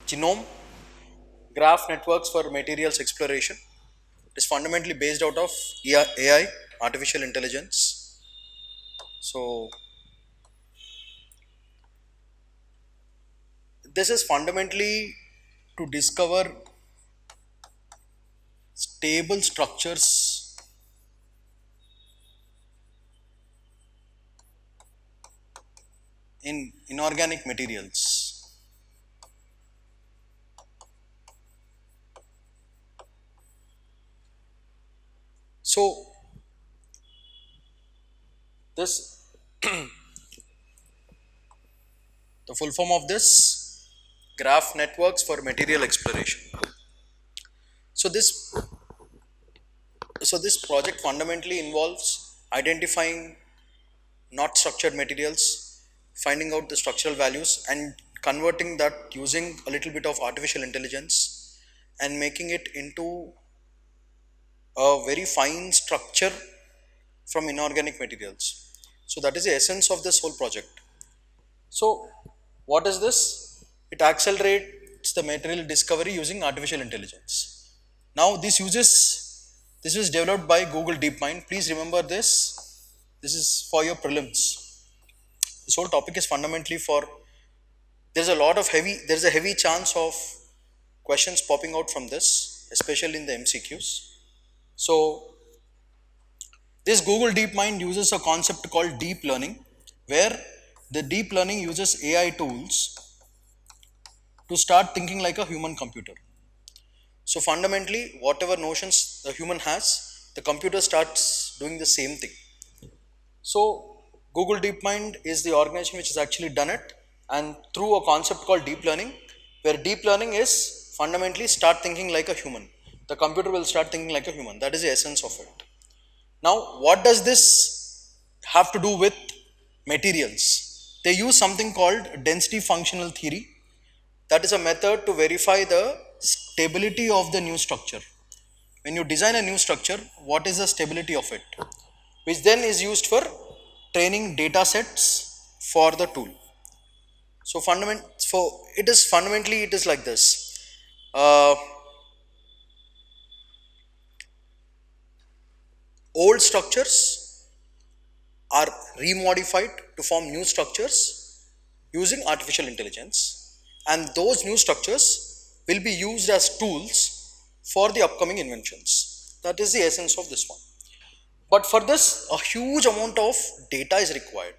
GNoME graph networks for materials exploration. It is fundamentally based out of AI, artificial intelligence. So this is fundamentally to discover stable structures in inorganic materials. So this the full form of this graph networks for material exploration. So this project fundamentally involves identifying not structured materials, finding out the structural values and converting that using a little bit of artificial intelligence and making it into a very fine structure from inorganic materials. So that is the essence of this whole project. So what is this? It accelerates the material discovery using artificial intelligence. Now this is developed by Google DeepMind. Please remember this. This is for your prelims. This whole topic is fundamentally for there's a heavy chance of questions popping out from this, especially in the MCQs. So this Google DeepMind uses a concept called deep learning, where the deep learning uses AI tools to start thinking like a human computer. So fundamentally, whatever notions the human has, the computer starts doing the same thing. So Google DeepMind is the organization which has actually done it, and through a concept called deep learning, where deep learning is fundamentally start thinking like a human. The computer will start thinking like a human. That is the essence of it. Now, what does this have to do with materials? They use something called density functional theory. That is a method to verify the stability of the new structure. When you design a new structure, what is the stability of it? Which then is used for training data sets for the tool. So fundamentally it is like this. Old structures are remodified to form new structures using artificial intelligence, and those new structures will be used as tools for the upcoming inventions. That is the essence of this one. But for this, a huge amount of data is required.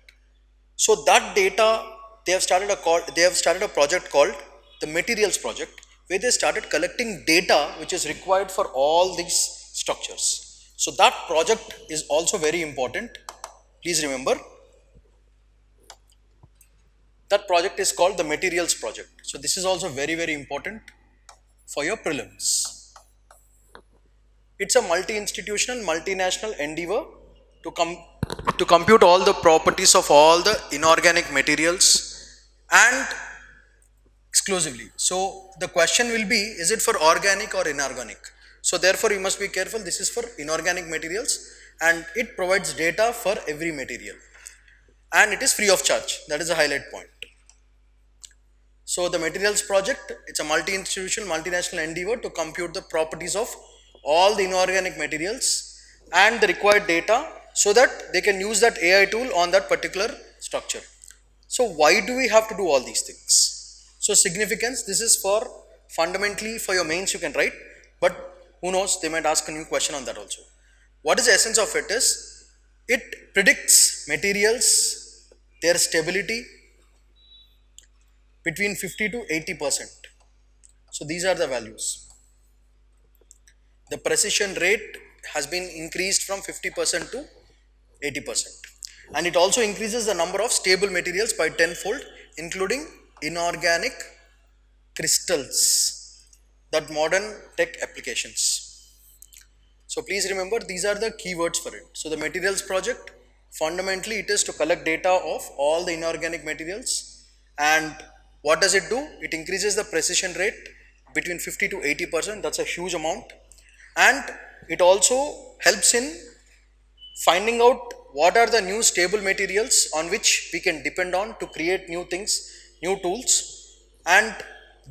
So that data, they have started a project called the Materials Project, where they started collecting data which is required for all these structures. So that project is also very important. Please remember, that project is called the Materials Project. So this is also very important for your prelims. It's a multi-institutional, multinational endeavor to compute all the properties of all the inorganic materials and exclusively. So the question will be, is it for organic or inorganic? So therefore you must be careful, this is for inorganic materials and it provides data for every material. And it is free of charge. That is a highlight point. So the Materials Project, it's a multi-institutional, multinational endeavor to compute the properties of all the inorganic materials and the required data so that they can use that AI tool on that particular structure. So why do we have to do all these things? So significance, this is for fundamentally for your mains you can write, but who knows, they might ask a new question on that also. What is the essence of it is, it predicts materials, their stability between 50 to 80%. So these are the values. The precision rate has been increased from 50% to 80%. And it also increases the number of stable materials by tenfold, including inorganic crystals, that modern tech applications. So please remember, these are the keywords for it. So the Materials Project, fundamentally it is to collect data of all the inorganic materials, and what does it do? It increases the precision rate between 50 to 80%. That's a huge amount. And it also helps in finding out what are the new stable materials on which we can depend on to create new things, new tools. And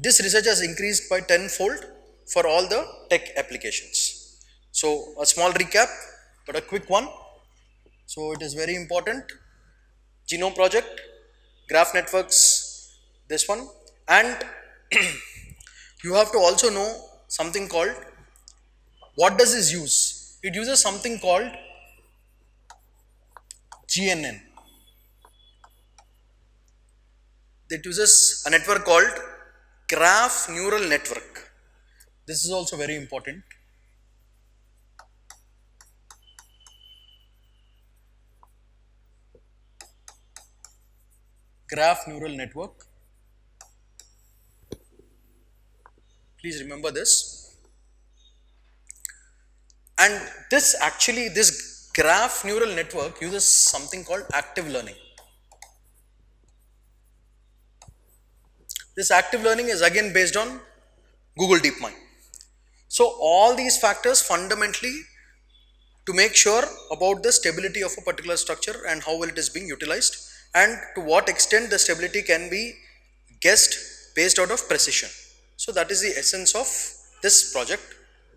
This research has increased by tenfold for all the tech applications. So a small recap, but a quick one. So it is very important. Genome project, graph networks, this one, and you have to also know something called, what does this use? It uses something called GNN. It uses a network called graph neural network. This is also very important. Graph neural network. Please remember this. And this graph neural network uses something called active learning. This active learning is again based on Google DeepMind. So all these factors fundamentally to make sure about the stability of a particular structure and how well it is being utilized, and to what extent the stability can be guessed based out of precision. So that is the essence of this project.